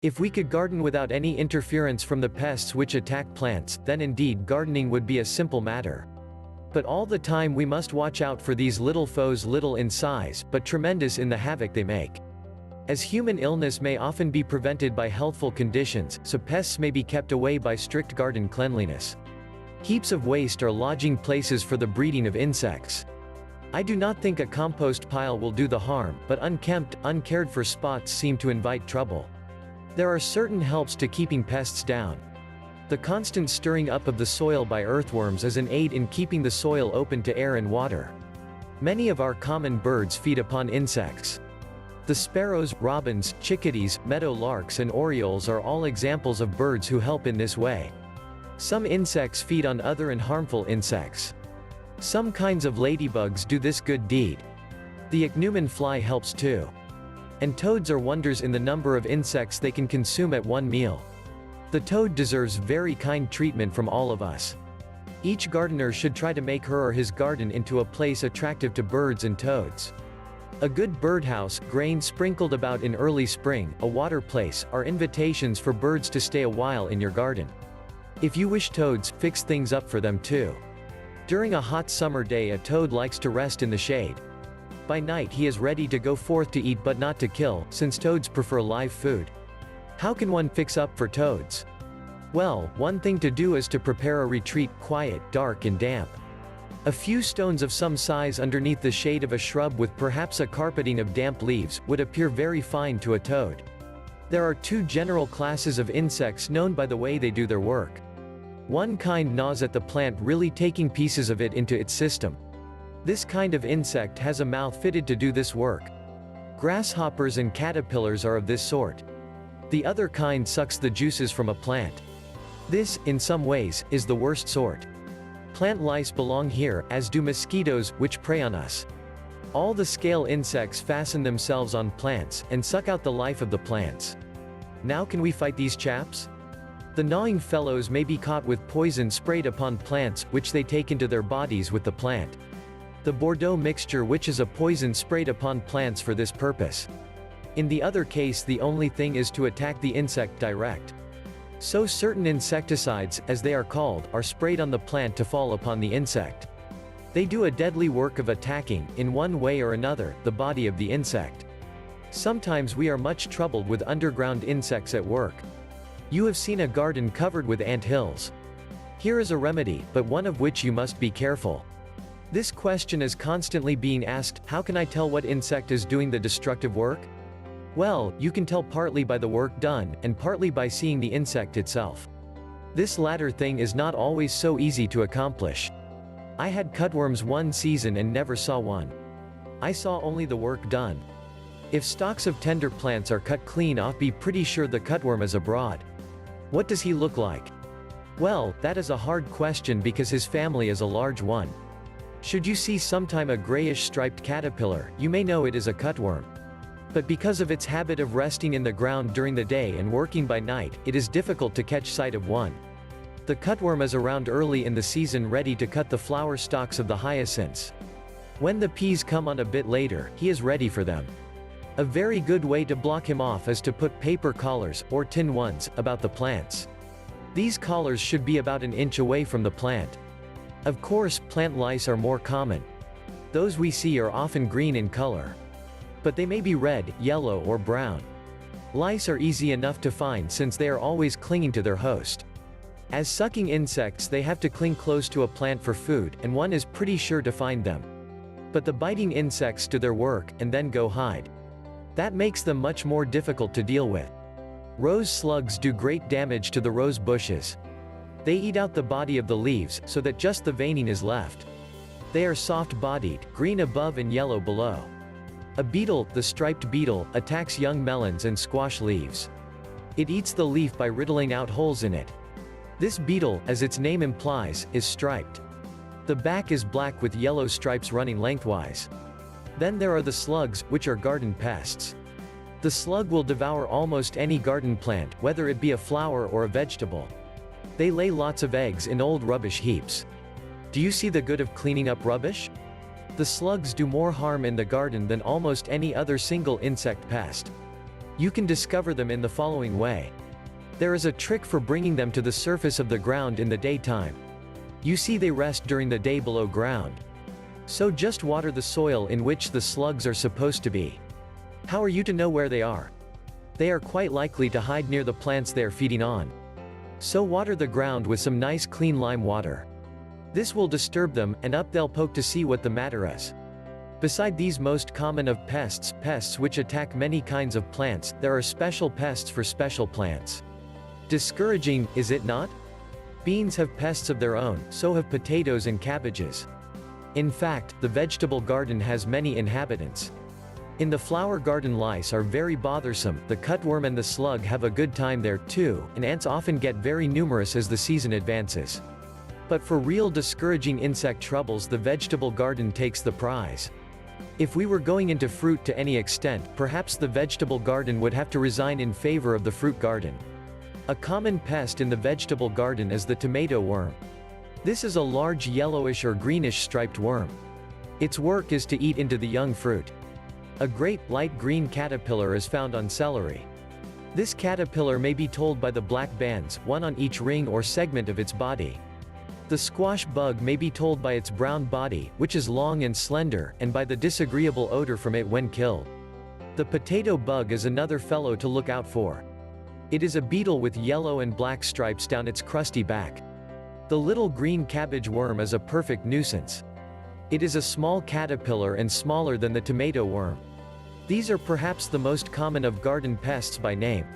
If we could garden without any interference from the pests which attack plants, then indeed gardening would be a simple matter. But all the time we must watch out for these little foes, little in size, but tremendous in the havoc they make. As human illness may often be prevented by healthful conditions, so pests may be kept away by strict garden cleanliness. Heaps of waste are lodging places for the breeding of insects. I do not think a compost pile will do the harm, but unkempt, uncared for spots seem to invite trouble. There are certain helps to keeping pests down. The constant stirring up of the soil by earthworms is an aid in keeping the soil open to air and water. Many of our common birds feed upon insects. The sparrows, robins, chickadees, meadow larks and orioles are all examples of birds who help in this way. Some insects feed on other and harmful insects. Some kinds of ladybugs do this good deed. The ichneumon fly helps too. And toads are wonders in the number of insects they can consume at one meal. The toad deserves very kind treatment from all of us. Each gardener should try to make her or his garden into a place attractive to birds and toads. A good birdhouse, grain sprinkled about in early spring, a water place, are invitations for birds to stay a while in your garden. If you wish toads, fix things up for them too. During a hot summer day a toad likes to rest in the shade. By night he is ready to go forth to eat but not to kill, since toads prefer live food. How can one fix up for toads? Well, one thing to do is to prepare a retreat, quiet, dark and damp. A few stones of some size underneath the shade of a shrub with perhaps a carpeting of damp leaves, would appear very fine to a toad. There are two general classes of insects known by the way they do their work. One kind gnaws at the plant, really taking pieces of it into its system. This kind of insect has a mouth fitted to do this work. Grasshoppers and caterpillars are of this sort. The other kind sucks the juices from a plant. This, in some ways, is the worst sort. Plant lice belong here, as do mosquitoes, which prey on us. All the scale insects fasten themselves on plants, and suck out the life of the plants. Now can we fight these chaps? The gnawing fellows may be caught with poison sprayed upon plants, which they take into their bodies with the plant. The Bordeaux mixture, which is a poison sprayed upon plants for this purpose. In the other case the only thing is to attack the insect direct. So certain insecticides, as they are called, are sprayed on the plant to fall upon the insect. They do a deadly work of attacking, in one way or another, the body of the insect. Sometimes we are much troubled with underground insects at work. You have seen a garden covered with ant hills. Here is a remedy, but one of which you must be careful. This question is constantly being asked: how can I tell what insect is doing the destructive work? Well, you can tell partly by the work done, and partly by seeing the insect itself. This latter thing is not always so easy to accomplish. I had cutworms one season and never saw one. I saw only the work done. If stalks of tender plants are cut clean off, be pretty sure the cutworm is abroad. What does he look like? Well, that is a hard question because his family is a large one. Should you see sometime a grayish striped caterpillar, you may know it is a cutworm. But because of its habit of resting in the ground during the day and working by night, it is difficult to catch sight of one. The cutworm is around early in the season, ready to cut the flower stalks of the hyacinths. When the peas come on a bit later, he is ready for them. A very good way to block him off is to put paper collars, or tin ones, about the plants. These collars should be about an inch away from the plant. Of course, plant lice are more common. Those we see are often green in color. But they may be red, yellow or brown. Lice are easy enough to find since they are always clinging to their host. As sucking insects they have to cling close to a plant for food, and one is pretty sure to find them. But the biting insects do their work, and then go hide. That makes them much more difficult to deal with. Rose slugs do great damage to the rose bushes. They eat out the body of the leaves, so that just the veining is left. They are soft-bodied, green above and yellow below. A beetle, the striped beetle, attacks young melons and squash leaves. It eats the leaf by riddling out holes in it. This beetle, as its name implies, is striped. The back is black with yellow stripes running lengthwise. Then there are the slugs, which are garden pests. The slug will devour almost any garden plant, whether it be a flower or a vegetable. They lay lots of eggs in old rubbish heaps. Do you see the good of cleaning up rubbish? The slugs do more harm in the garden than almost any other single insect pest. You can discover them in the following way. There is a trick for bringing them to the surface of the ground in the daytime. You see, they rest during the day below ground. So just water the soil in which the slugs are supposed to be. How are you to know where they are? They are quite likely to hide near the plants they are feeding on. So water the ground with some nice clean lime water. This will disturb them, and up they'll poke to see what the matter is. Beside these most common of pests which attack many kinds of plants, there are special pests for special plants. Discouraging, is it not? Beans have pests of their own, so have potatoes and cabbages. In fact, the vegetable garden has many inhabitants. In the flower garden, lice are very bothersome, the cutworm and the slug have a good time there too, and ants often get very numerous as the season advances. But for real discouraging insect troubles, the vegetable garden takes the prize. If we were going into fruit to any extent, perhaps the vegetable garden would have to resign in favor of the fruit garden. A common pest in the vegetable garden is the tomato worm. This is a large yellowish or greenish striped worm. Its work is to eat into the young fruit. A great, light green caterpillar is found on celery. This caterpillar may be told by the black bands, one on each ring or segment of its body. The squash bug may be told by its brown body, which is long and slender, and by the disagreeable odor from it when killed. The potato bug is another fellow to look out for. It is a beetle with yellow and black stripes down its crusty back. The little green cabbage worm is a perfect nuisance. It is a small caterpillar and smaller than the tomato worm. These are perhaps the most common of garden pests by name.